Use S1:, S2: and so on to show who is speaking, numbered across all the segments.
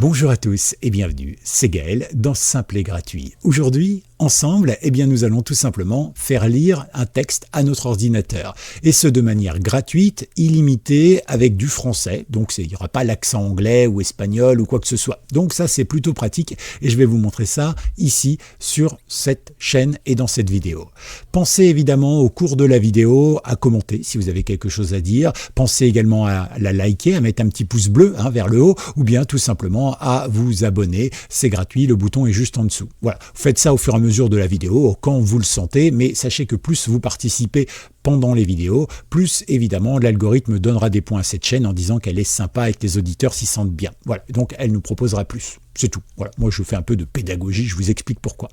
S1: Bonjour à tous et bienvenue, c'est Gaël dans Simple et Gratuit. Aujourd'hui, ensemble, nous allons tout simplement faire lire un texte à notre ordinateur. Et ce de manière gratuite, illimitée, avec du français. Donc il n'y aura pas l'accent anglais ou espagnol ou quoi que ce soit. Donc ça c'est plutôt pratique et je vais vous montrer ça ici sur cette chaîne et dans cette vidéo. Pensez évidemment au cours de la vidéo à commenter si vous avez quelque chose à dire. Pensez également à la liker, à mettre un petit pouce bleu vers le haut ou bien tout simplement à vous abonner. C'est gratuit, le bouton est juste en dessous. Voilà, vous faites ça au fur et à mesure de la vidéo, quand vous le sentez, mais sachez que plus vous participez pendant les vidéos, plus évidemment l'algorithme donnera des points à cette chaîne en disant qu'elle est sympa et que les auditeurs s'y sentent bien. Voilà, donc elle nous proposera plus. C'est tout. Voilà, moi je fais un peu de pédagogie, je vous explique pourquoi.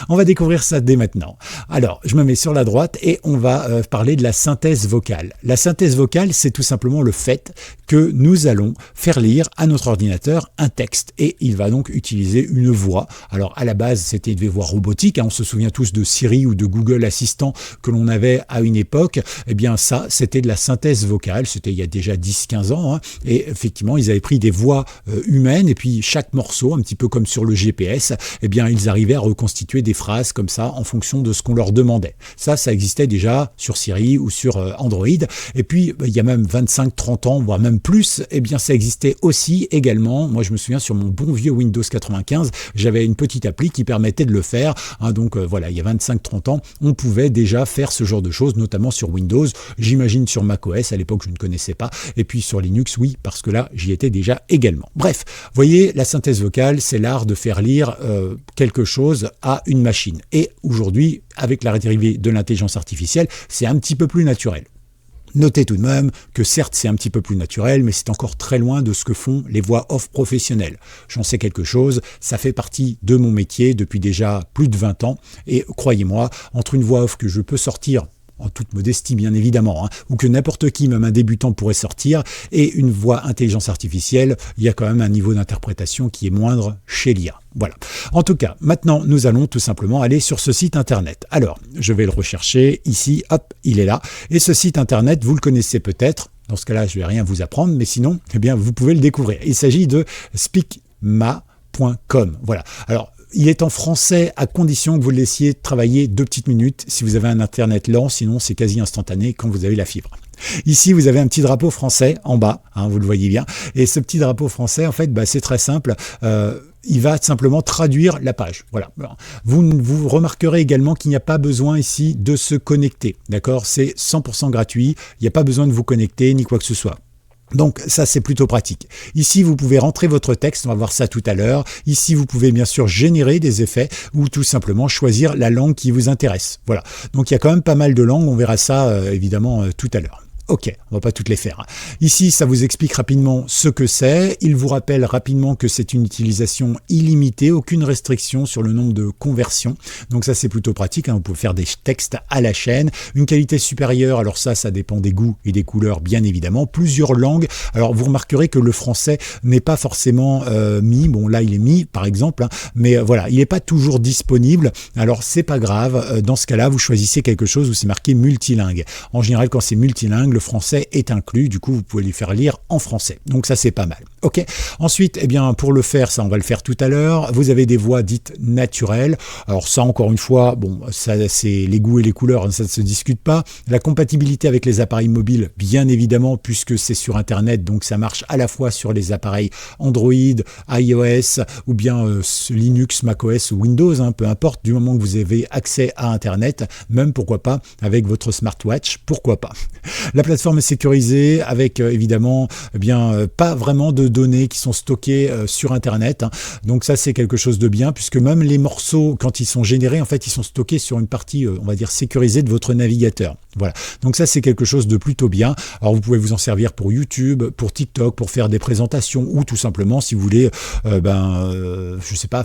S1: On va découvrir ça dès maintenant. Alors, je me mets sur la droite et on va parler de la synthèse vocale. La synthèse vocale, c'est tout simplement le fait que nous allons faire lire à notre ordinateur un texte et il va donc utiliser une voix. Alors, à la base, c'était des voix robotiques. On se souvient tous de Siri ou de Google Assistant que l'on avait à une époque. Eh bien, ça, c'était de la synthèse vocale. C'était il y a déjà 10-15 ans. Et effectivement, ils avaient pris des voix humaines et puis chaque morceau, un petit peu comme sur le GPS, eh bien, ils arrivaient à reconstituer des phrases comme ça en fonction de ce qu'on leur demandait. Ça existait déjà sur Siri ou sur Android. Et puis, il y a même 25-30 ans, voire même plus, eh bien, ça existait aussi également. Moi, je me souviens sur mon bon vieux Windows 95, j'avais une petite appli qui permettait de le faire. Donc voilà, il y a 25-30 ans, on pouvait déjà faire ce genre de choses, notamment sur Windows. J'imagine sur macOS, à l'époque, je ne connaissais pas. Et puis sur Linux, oui, parce que là, j'y étais déjà également. Bref, vous voyez, la synthèse vocale, c'est l'art de faire lire quelque chose à une machine. Et aujourd'hui, avec l'arrivée de l'intelligence artificielle, c'est un petit peu plus naturel. Notez tout de même que certes c'est un petit peu plus naturel, mais c'est encore très loin de ce que font les voix off professionnelles. J'en sais quelque chose, ça fait partie de mon métier depuis déjà plus de 20 ans, et croyez-moi, entre une voix off que je peux sortir en toute modestie bien évidemment, ou que n'importe qui, même un débutant, pourrait sortir, et une voix intelligence artificielle, il y a quand même un niveau d'interprétation qui est moindre chez l'IA. Voilà. En tout cas, maintenant, nous allons tout simplement aller sur ce site internet. Alors, je vais le rechercher ici, hop, il est là. Et ce site internet, vous le connaissez peut-être. Dans ce cas-là, je ne vais rien vous apprendre, mais sinon, eh bien, vous pouvez le découvrir. Il s'agit de speakma.com. Voilà. Alors, il est en français à condition que vous le laissiez travailler 2 petites minutes si vous avez un internet lent, sinon c'est quasi instantané quand vous avez la fibre. Ici, vous avez un petit drapeau français en bas, vous le voyez bien. Et ce petit drapeau français, en fait, c'est très simple. Il va simplement traduire la page. Voilà. Vous remarquerez également qu'il n'y a pas besoin ici de se connecter. D'accord ? C'est 100% gratuit. Il n'y a pas besoin de vous connecter ni quoi que ce soit. Donc ça c'est plutôt pratique. Ici vous pouvez rentrer votre texte, on va voir ça tout à l'heure. Ici vous pouvez bien sûr générer des effets ou tout simplement choisir la langue qui vous intéresse. Voilà, donc il y a quand même pas mal de langues, on verra ça évidemment tout à l'heure. Ok, on va pas toutes les faire. Ici, ça vous explique rapidement ce que c'est. Il vous rappelle rapidement que c'est une utilisation illimitée, aucune restriction sur le nombre de conversions. Donc ça, c'est plutôt pratique. Vous pouvez faire des textes à la chaîne. Une qualité supérieure, alors ça dépend des goûts et des couleurs, bien évidemment. Plusieurs langues. Alors vous remarquerez que le français n'est pas forcément mis. Bon, là, il est mis, par exemple. Mais voilà, il n'est pas toujours disponible. Alors, c'est pas grave. Dans ce cas-là, vous choisissez quelque chose où c'est marqué multilingue. En général, quand c'est multilingue, le français est inclus, du coup vous pouvez lui faire lire en français. Donc ça c'est pas mal. Ok. Ensuite, eh bien pour le faire, ça on va le faire tout à l'heure. Vous avez des voix dites naturelles. Alors ça encore une fois, bon, ça c'est les goûts et les couleurs, ça ne se discute pas. La compatibilité avec les appareils mobiles, bien évidemment, puisque c'est sur Internet, donc ça marche à la fois sur les appareils Android, iOS ou bien Linux, macOS ou Windows, peu importe, du moment que vous avez accès à Internet, même pourquoi pas avec votre smartwatch, pourquoi pas. La plateforme est sécurisée avec évidemment pas vraiment de données qui sont stockées sur Internet. Donc ça c'est quelque chose de bien puisque même les morceaux quand ils sont générés en fait ils sont stockés sur une partie on va dire sécurisée de votre navigateur. Voilà. Donc ça c'est quelque chose de plutôt bien. Alors vous pouvez vous en servir pour YouTube, pour TikTok, pour faire des présentations ou tout simplement si vous voulez je sais pas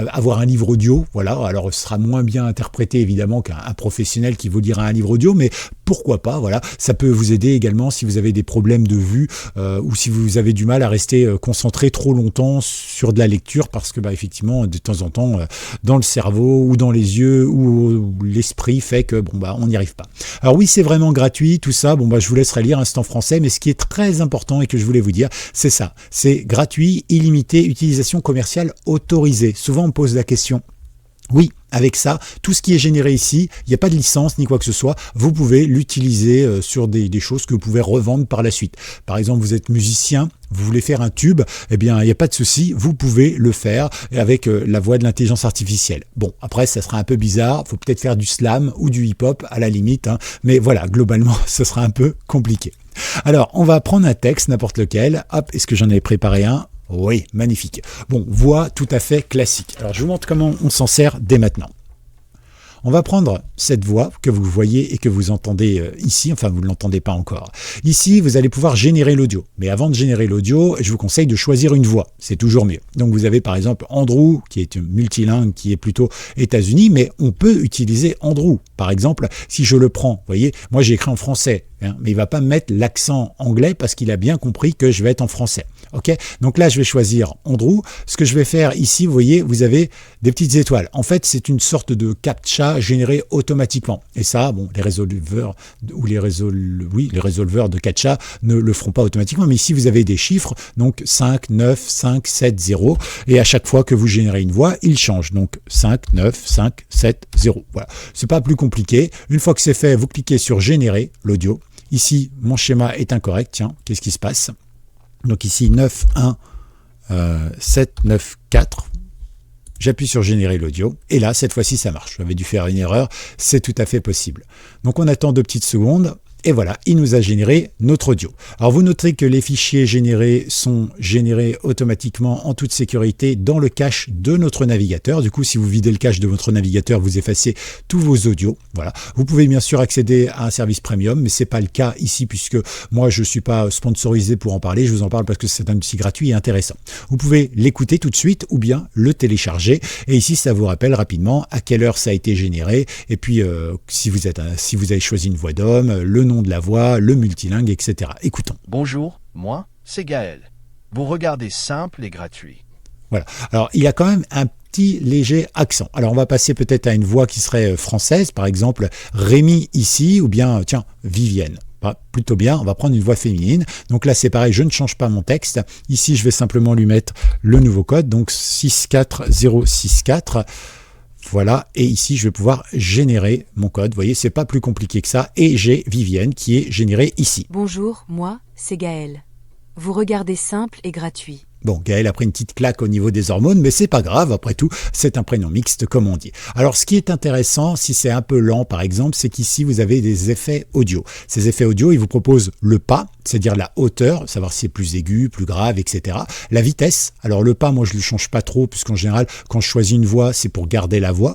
S1: avoir un livre audio. Voilà. Alors ce sera moins bien interprété évidemment qu'un professionnel qui vous lira un livre audio mais pourquoi pas. Voilà. Ça peut vous vous aider également si vous avez des problèmes de vue ou si vous avez du mal à rester concentré trop longtemps sur de la lecture parce que effectivement de temps en temps dans le cerveau ou dans les yeux ou l'esprit fait que on n'y arrive pas. Alors oui, c'est vraiment gratuit tout ça. Je vous laisserai lire Instant Français, mais ce qui est très important et que je voulais vous dire, c'est ça. C'est gratuit, illimité, utilisation commerciale autorisée. Souvent on me pose la question. Oui, avec ça, tout ce qui est généré ici, il n'y a pas de licence ni quoi que ce soit, vous pouvez l'utiliser sur des choses que vous pouvez revendre par la suite. Par exemple, vous êtes musicien, vous voulez faire un tube, il n'y a pas de souci, vous pouvez le faire avec la voix de l'intelligence artificielle. Après, ça sera un peu bizarre, il faut peut-être faire du slam ou du hip-hop à la limite, mais voilà, globalement, ce sera un peu compliqué. Alors, on va prendre un texte, n'importe lequel. Hop, est-ce que j'en avais préparé un ? Oui, magnifique. Voix tout à fait classique. Alors, je vous montre comment on s'en sert dès maintenant. On va prendre cette voix que vous voyez et que vous entendez ici, enfin vous ne l'entendez pas encore. Ici, vous allez pouvoir générer l'audio. Mais avant de générer l'audio, je vous conseille de choisir une voix. C'est toujours mieux. Donc vous avez par exemple Andrew, qui est multilingue, qui est plutôt États-Unis, mais on peut utiliser Andrew. Par exemple, si je le prends, vous voyez, moi j'ai écrit en français, mais il va pas me mettre l'accent anglais parce qu'il a bien compris que je vais être en français. Ok, donc là je vais choisir Andrew. Ce que je vais faire ici, vous voyez, vous avez des petites étoiles. En fait, c'est une sorte de captcha généré automatiquement. Et ça, les résolveurs ou les résolveurs de captcha ne le feront pas automatiquement. Mais ici, vous avez des chiffres, donc 5, 9, 5, 7, 0. Et à chaque fois que vous générez une voix, il change. Donc 5, 9, 5, 7, 0. Voilà. C'est pas plus compliqué. Une fois que c'est fait, vous cliquez sur générer l'audio. Ici, mon schéma est incorrect. Tiens, qu'est-ce qui se passe ? Donc ici, 9, 1, 7, 9, 4. J'appuie sur générer l'audio. Et là, cette fois-ci, ça marche. J'avais dû faire une erreur. C'est tout à fait possible. Donc on attend 2 petites secondes. Et voilà, il nous a généré notre audio. Alors vous noterez que les fichiers générés sont générés automatiquement en toute sécurité dans le cache de notre navigateur. Du coup, si vous videz le cache de votre navigateur, vous effacez tous vos audios. Voilà. Vous pouvez bien sûr accéder à un service premium, mais c'est pas le cas ici puisque moi je suis pas sponsorisé pour en parler. Je vous en parle parce que c'est un outil gratuit et intéressant. Vous pouvez l'écouter tout de suite ou bien le télécharger. Et ici, ça vous rappelle rapidement à quelle heure ça a été généré. Et puis, si vous avez choisi une voix d'homme, le nom de la voix, le multilingue, etc. Écoutons.
S2: Bonjour, moi, c'est Gaël. Vous regardez simple et gratuit.
S1: Voilà. Alors, il y a quand même un petit léger accent. Alors, on va passer peut-être à une voix qui serait française, par exemple Rémi ici, ou bien, tiens, Vivienne. Plutôt bien, on va prendre une voix féminine. Donc là, c'est pareil, je ne change pas mon texte. Ici, je vais simplement lui mettre le nouveau code, donc 64064. Voilà, et ici, je vais pouvoir générer mon code. Vous voyez, c'est pas plus compliqué que ça. Et j'ai Vivienne qui est générée ici.
S3: Bonjour, moi, c'est Gaël. Vous regardez simple et gratuit.
S1: Bon, Gaël a pris une petite claque au niveau des hormones, mais c'est pas grave, après tout, c'est un prénom mixte, comme on dit. Alors, ce qui est intéressant, si c'est un peu lent, par exemple, c'est qu'ici, vous avez des effets audio. Ces effets audio, ils vous proposent le pas, c'est-à-dire la hauteur, savoir si c'est plus aigu, plus grave, etc. La vitesse, alors le pas, moi, je ne le change pas trop, puisqu'en général, quand je choisis une voix, c'est pour garder la voix.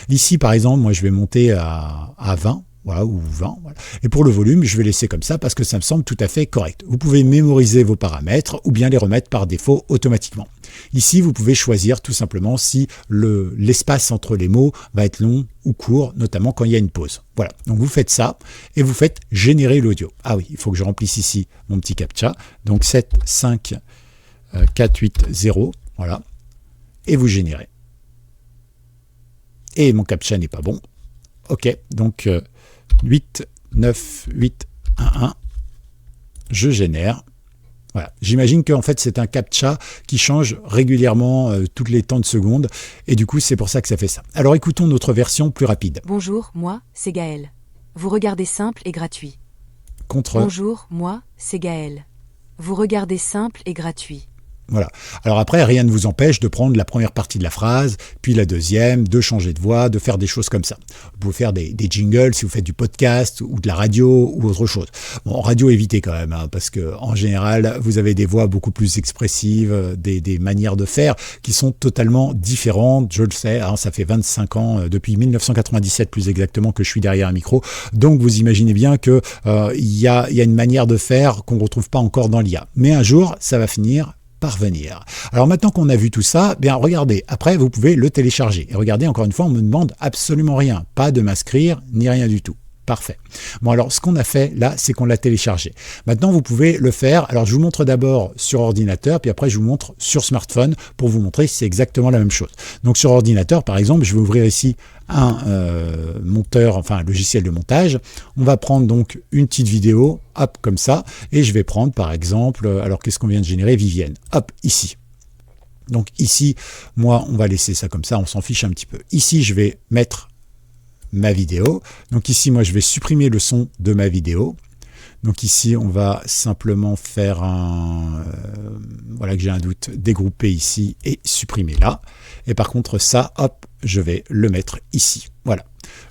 S1: Ici, par exemple, moi, je vais monter à 20. Voilà, ou 20. Voilà. Et pour le volume, je vais laisser comme ça parce que ça me semble tout à fait correct. Vous pouvez mémoriser vos paramètres ou bien les remettre par défaut automatiquement. Ici, vous pouvez choisir tout simplement si l'espace entre les mots va être long ou court, notamment quand il y a une pause. Voilà, donc vous faites ça et vous faites générer l'audio. Ah oui, il faut que je remplisse ici mon petit captcha. Donc 7, 5, 4, 8, 0. Voilà. Et vous générez. Et mon captcha n'est pas bon. Ok, donc 8, 9, 8, 1, 1. Je génère. Voilà. J'imagine qu'en fait, c'est un captcha qui change régulièrement toutes les temps de secondes. Et du coup, c'est pour ça que ça fait ça. Alors, écoutons notre version plus rapide.
S3: Bonjour, moi, c'est Gaël. Vous regardez simple et gratuit.
S1: Contre.
S3: Bonjour, moi, c'est Gaël. Vous regardez simple et gratuit.
S1: Voilà. Alors après, rien ne vous empêche de prendre la première partie de la phrase, puis la deuxième, de changer de voix, de faire des choses comme ça. Vous pouvez faire des jingles si vous faites du podcast ou de la radio ou autre chose. Bon, en radio, évitez quand même, parce que en général, vous avez des voix beaucoup plus expressives, des manières de faire qui sont totalement différentes. Je le sais, ça fait 25 ans, depuis 1997 plus exactement, que je suis derrière un micro. Donc vous imaginez bien que il y a une manière de faire qu'on ne retrouve pas encore dans l'IA. Mais un jour, ça va finir parvenir. Alors maintenant qu'on a vu tout ça, bien regardez, après vous pouvez le télécharger. Et regardez, encore une fois, on ne me demande absolument rien, pas de m'inscrire, ni rien du tout. Parfait. Bon, alors ce qu'on a fait là, c'est qu'on l'a téléchargé. Maintenant, vous pouvez le faire. Alors, je vous montre d'abord sur ordinateur, puis après, je vous montre sur smartphone pour vous montrer si c'est exactement la même chose. Donc, sur ordinateur, par exemple, je vais ouvrir ici un monteur, enfin un logiciel de montage. On va prendre donc une petite vidéo, hop, comme ça, et je vais prendre par exemple, alors qu'est-ce qu'on vient de générer, Vivienne, hop, ici. Donc ici, moi, on va laisser ça comme ça, on s'en fiche un petit peu. Ici, je vais mettre ma vidéo. Donc ici, moi, je vais supprimer le son de ma vidéo. Donc ici, on va simplement faire un... voilà que j'ai un doute, dégrouper ici et supprimer là. Et par contre, ça, hop, je vais le mettre ici. Voilà.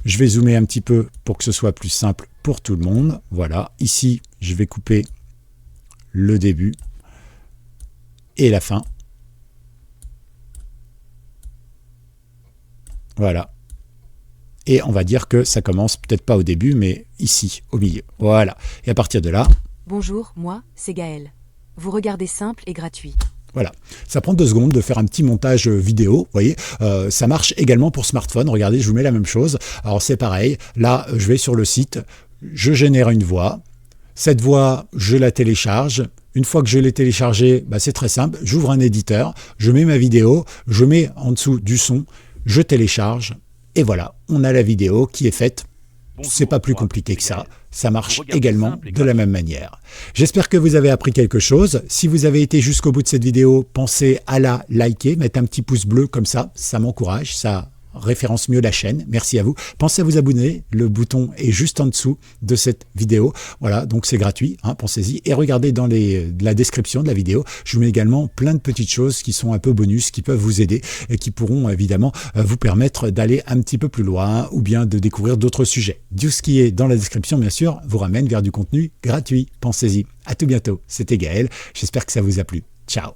S1: Je vais zoomer un petit peu pour que ce soit plus simple pour tout le monde. Voilà. Ici, je vais couper le début et la fin. Voilà. Et on va dire que ça commence peut-être pas au début, mais ici, au milieu. Voilà. Et à partir de là...
S3: Bonjour, moi, c'est Gaël. Vous regardez simple et gratuit.
S1: Voilà. Ça prend 2 secondes de faire un petit montage vidéo, vous voyez. Ça marche également pour smartphone. Regardez, je vous mets la même chose. Alors c'est pareil. Là, je vais sur le site, je génère une voix. Cette voix, je la télécharge. Une fois que je l'ai téléchargée, bah, c'est très simple. J'ouvre un éditeur, je mets ma vidéo, je mets en dessous du son, je télécharge. Et voilà, on a la vidéo qui est faite. C'est pas plus compliqué que ça. Ça marche également de la même manière. J'espère que vous avez appris quelque chose. Si vous avez été jusqu'au bout de cette vidéo, pensez à la liker, mettre un petit pouce bleu comme ça m'encourage, ça référence mieux la chaîne. Merci à vous. Pensez à vous abonner. Le bouton est juste en dessous de cette vidéo. Voilà, donc c'est gratuit, hein, pensez-y. Et regardez dans la description de la vidéo, je vous mets également plein de petites choses qui sont un peu bonus, qui peuvent vous aider et qui pourront évidemment vous permettre d'aller un petit peu plus loin ou bien de découvrir d'autres sujets. Tout ce qui est dans la description, bien sûr, vous ramène vers du contenu gratuit. Pensez-y. À tout bientôt. C'était Gaël. J'espère que ça vous a plu. Ciao.